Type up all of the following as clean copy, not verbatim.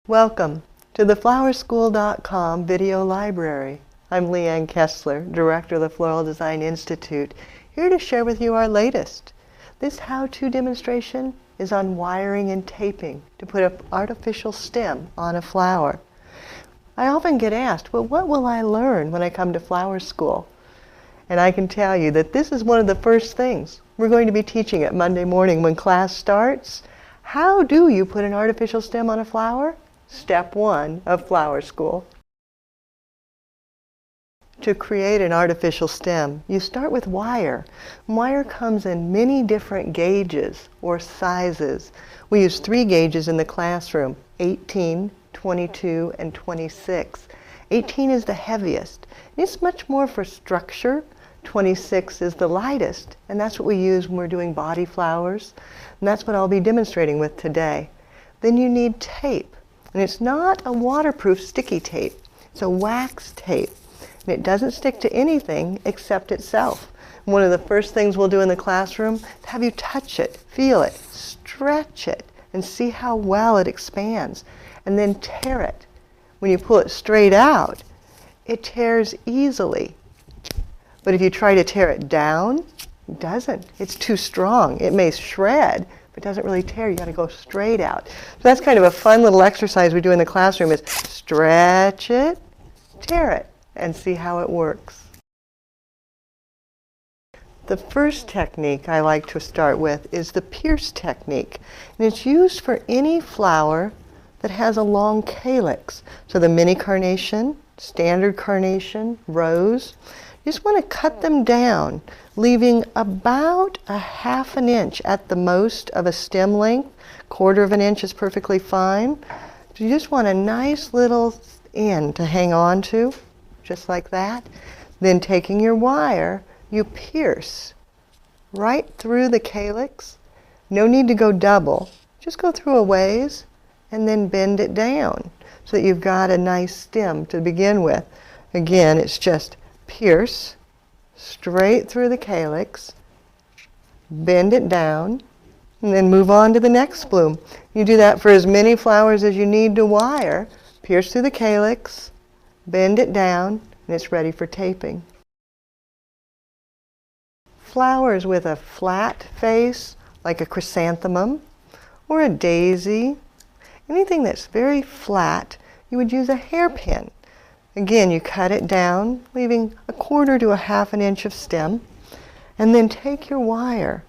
Welcome to the flowerschool.com video library. I'm Leanne Kessler, Director of the Floral Design Institute, here to share with you our latest. This how-to demonstration is on wiring and taping to put an artificial stem on a flower. I often get asked, well, what will I learn when I come to flower school? And I can tell you that this is one of the first things we're going to be teaching at Monday morning when class starts. How do you put an artificial stem on a flower? Step 1 of flower school. To create an artificial stem, you start with wire. Wire comes in many different gauges or sizes. We use 3 gauges in the classroom, 18, 22, and 26. 18 is the heaviest. It's much more for structure. 26 is the lightest, and that's what we use when we're doing body flowers. And that's what I'll be demonstrating with today. Then you need tape. And it's not a waterproof sticky tape. It's a wax tape. And it doesn't stick to anything except itself. One of the first things we'll do in the classroom is have you touch it, feel it, stretch it, and see how well it expands. And then tear it. When you pull it straight out, it tears easily. But if you try to tear it down, it doesn't. It's too strong. It may shred, but it doesn't really tear. You got to go straight out. So that's kind of a fun little exercise we do in the classroom is stretch it, tear it, and see how it works. The first technique I like to start with is the pierce technique. And it's used for any flower that has a long calyx. So the mini carnation, standard carnation, rose. You just want to cut them down, leaving about a ½ an inch at the most of a stem length. 1/4 of an inch is perfectly fine. So you just want a nice little end to hang on to, just like that. Then taking your wire, you pierce right through the calyx. No need to go double. Just go through a ways and then bend it down so that you've got a nice stem to begin with. Again, it's just pierce straight through the calyx, bend it down, and then move on to the next bloom. You do that for as many flowers as you need to wire. Pierce through the calyx, bend it down, and it's ready for taping. Flowers with a flat face, like a chrysanthemum or a daisy, anything that's very flat, you would use a hairpin. Again, you cut it down, leaving 1/4 to a ½ an inch of stem, and then take your wire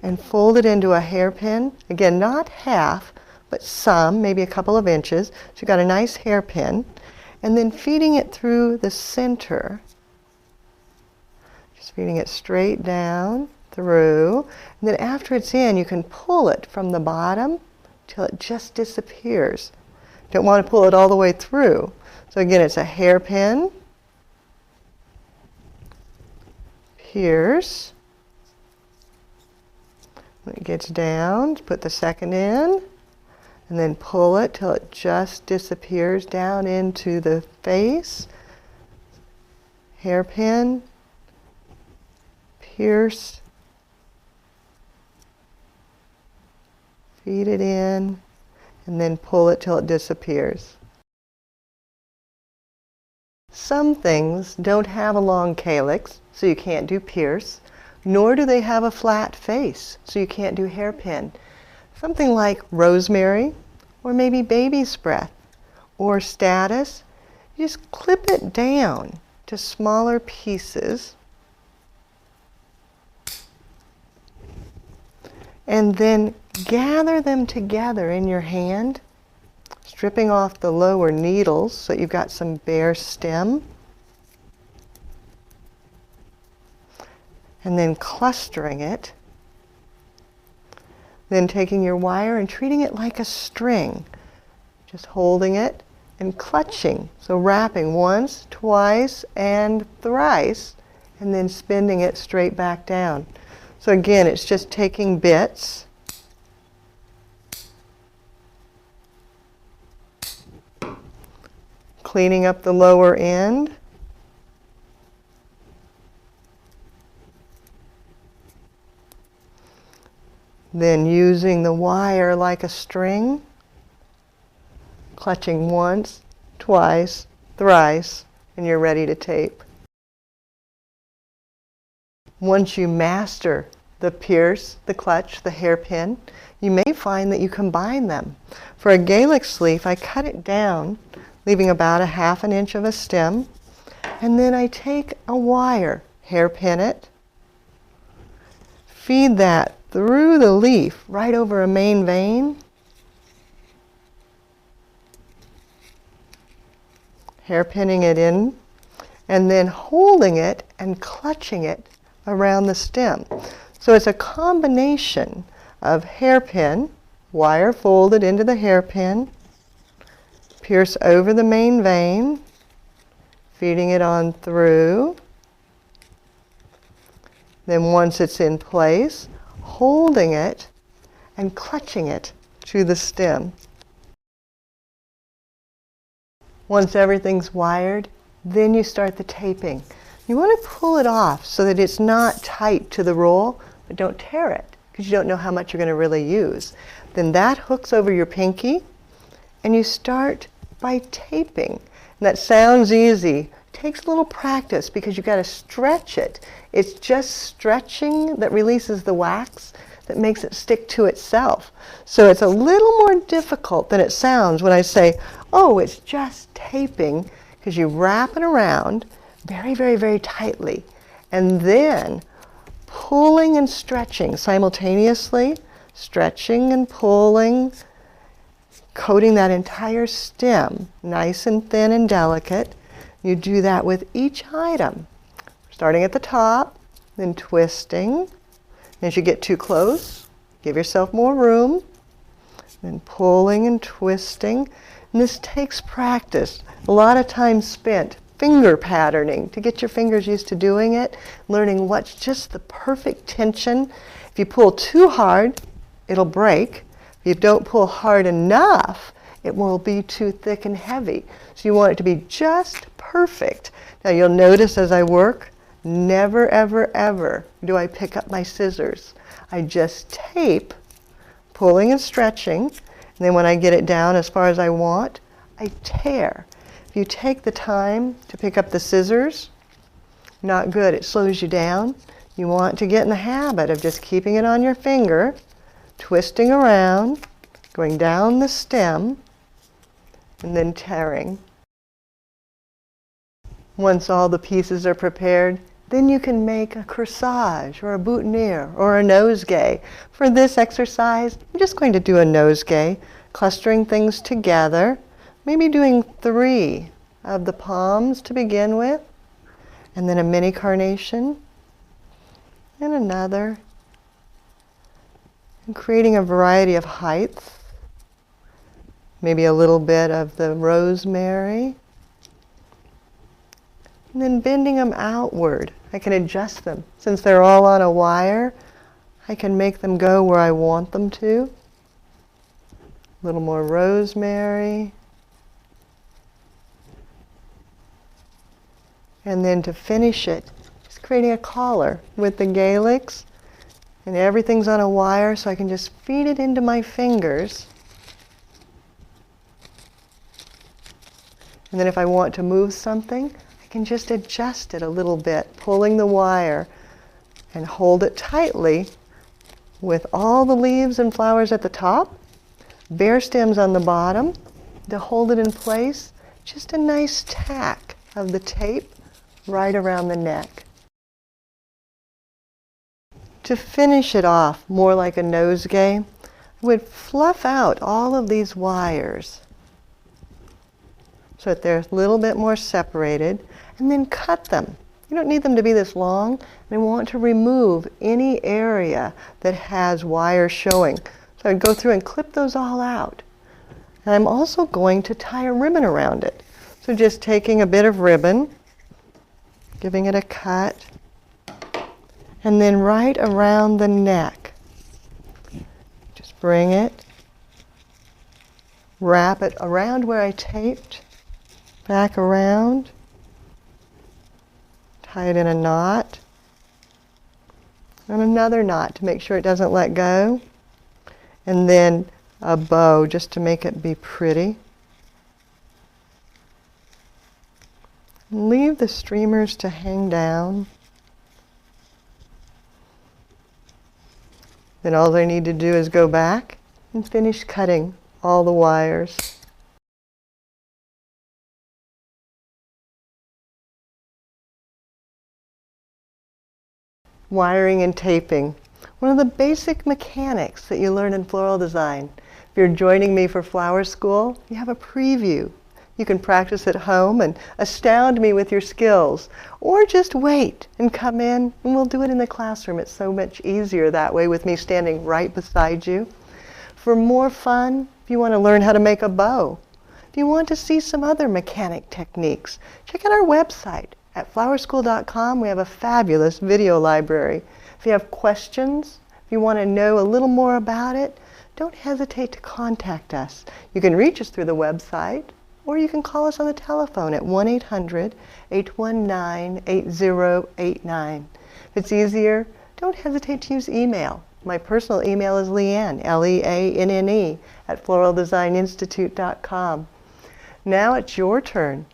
and fold it into a hairpin. Again, not half, but some, maybe a couple of inches. So you've got a nice hairpin, and then feeding it through the center. Just feeding it straight down through. And then after it's in, you can pull it from the bottom till it just disappears. Don't want to pull it all the way through. So again, it's a hairpin, pierce, when it gets down, put the second in, and then pull it till it just disappears down into the face, hairpin, pierce, feed it in, and then pull it till it disappears. Some things don't have a long calyx, so you can't do pierce, nor do they have a flat face, so you can't do hairpin. Something like rosemary, or maybe baby's breath, or statice, you just clip it down to smaller pieces, and then gather them together in your hand, stripping off the lower needles so you've got some bare stem, and then clustering it, then taking your wire and treating it like a string, just holding it and clutching, so wrapping once, twice, and thrice, and then spinning it straight back down. So again, it's just taking bits, cleaning up the lower end, then using the wire like a string, clutching once, twice, thrice, and you're ready to tape. Once you master the pierce, the clutch, the hairpin, you may find that you combine them. For a calyx leaf, I cut it down, leaving about 1/2 inch of a stem, and then I take a wire, hairpin it, feed that through the leaf right over a main vein, hairpinning it in, and then holding it and clutching it around the stem. So it's a combination of hairpin, wire folded into the hairpin, pierce over the main vein, feeding it on through. Then once it's in place, holding it and clutching it to the stem. Once everything's wired, then you start the taping. You want to pull it off so that it's not tight to the roll, but don't tear it because you don't know how much you're going to really use. Then that hooks over your pinky and you start by taping. And that sounds easy. It takes a little practice because you've got to stretch it. It's just stretching that releases the wax that makes it stick to itself. So it's a little more difficult than it sounds when I say, oh, it's just taping, because you wrap it around very, very, very tightly, and then pulling and stretching simultaneously, stretching and pulling, coating that entire stem nice and thin and delicate. You do that with each item, starting at the top, then twisting. As you get too close, give yourself more room, then pulling and twisting. And this takes practice, a lot of time spent finger patterning to get your fingers used to doing it, learning what's just the perfect tension. If you pull too hard, it'll break. If you don't pull hard enough, it will be too thick and heavy. So you want it to be just perfect. Now you'll notice as I work, never, ever, ever do I pick up my scissors. I just tape, pulling and stretching, and then when I get it down as far as I want, I tear. If you take the time to pick up the scissors, not good. It slows you down. You want to get in the habit of just keeping it on your finger, twisting around, going down the stem, and then tearing. Once all the pieces are prepared, then you can make a corsage or a boutonniere or a nosegay. For this exercise, I'm just going to do a nosegay, clustering things together, maybe doing 3 of the palms to begin with, and then a mini carnation, and another, and creating a variety of heights, maybe a little bit of the rosemary, and then bending them outward. I can adjust them. Since they're all on a wire, I can make them go where I want them to. A little more rosemary. And then to finish it, just creating a collar with the calyx, and everything's on a wire, so I can just feed it into my fingers. And then if I want to move something, I can just adjust it a little bit, pulling the wire, and hold it tightly with all the leaves and flowers at the top, bare stems on the bottom. To hold it in place, just a nice tack of the tape right around the neck. To finish it off more like a nosegay, I would fluff out all of these wires so that they're a little bit more separated, and then cut them. You don't need them to be this long, and I want to remove any area that has wire showing. So I'd go through and clip those all out. And I'm also going to tie a ribbon around it. So just taking a bit of ribbon, giving it a cut, and then right around the neck. Just bring it, wrap it around where I taped, back around, tie it in a knot, and another knot to make sure it doesn't let go, and then a bow just to make it be pretty. Leave the streamers to hang down. Then all I need to do is go back and finish cutting all the wires. Wiring and taping. One of the basic mechanics that you learn in floral design. If you're joining me for flower school, you have a preview. You can practice at home and astound me with your skills. Or just wait and come in and we'll do it in the classroom. It's so much easier that way with me standing right beside you. For more fun, if you want to learn how to make a bow, if you want to see some other mechanic techniques, check out our website. At flowerschool.com, we have a fabulous video library. If you have questions, if you want to know a little more about it, don't hesitate to contact us. You can reach us through the website, or you can call us on the telephone at 1-800-819-8089. If it's easier, don't hesitate to use email. My personal email is Leanne, Leanne, at floraldesigninstitute.com. Now it's your turn.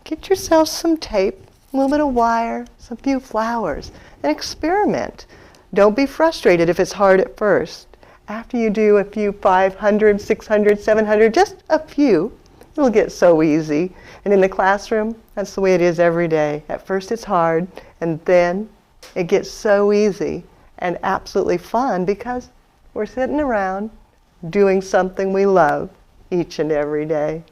Get yourself some tape, a little bit of wire, some few flowers, and experiment. Don't be frustrated if it's hard at first. After you do a few 500, 600, 700, just a few, it'll get so easy. And in the classroom, that's the way it is every day. At first it's hard, and then it gets so easy and absolutely fun because we're sitting around doing something we love each and every day.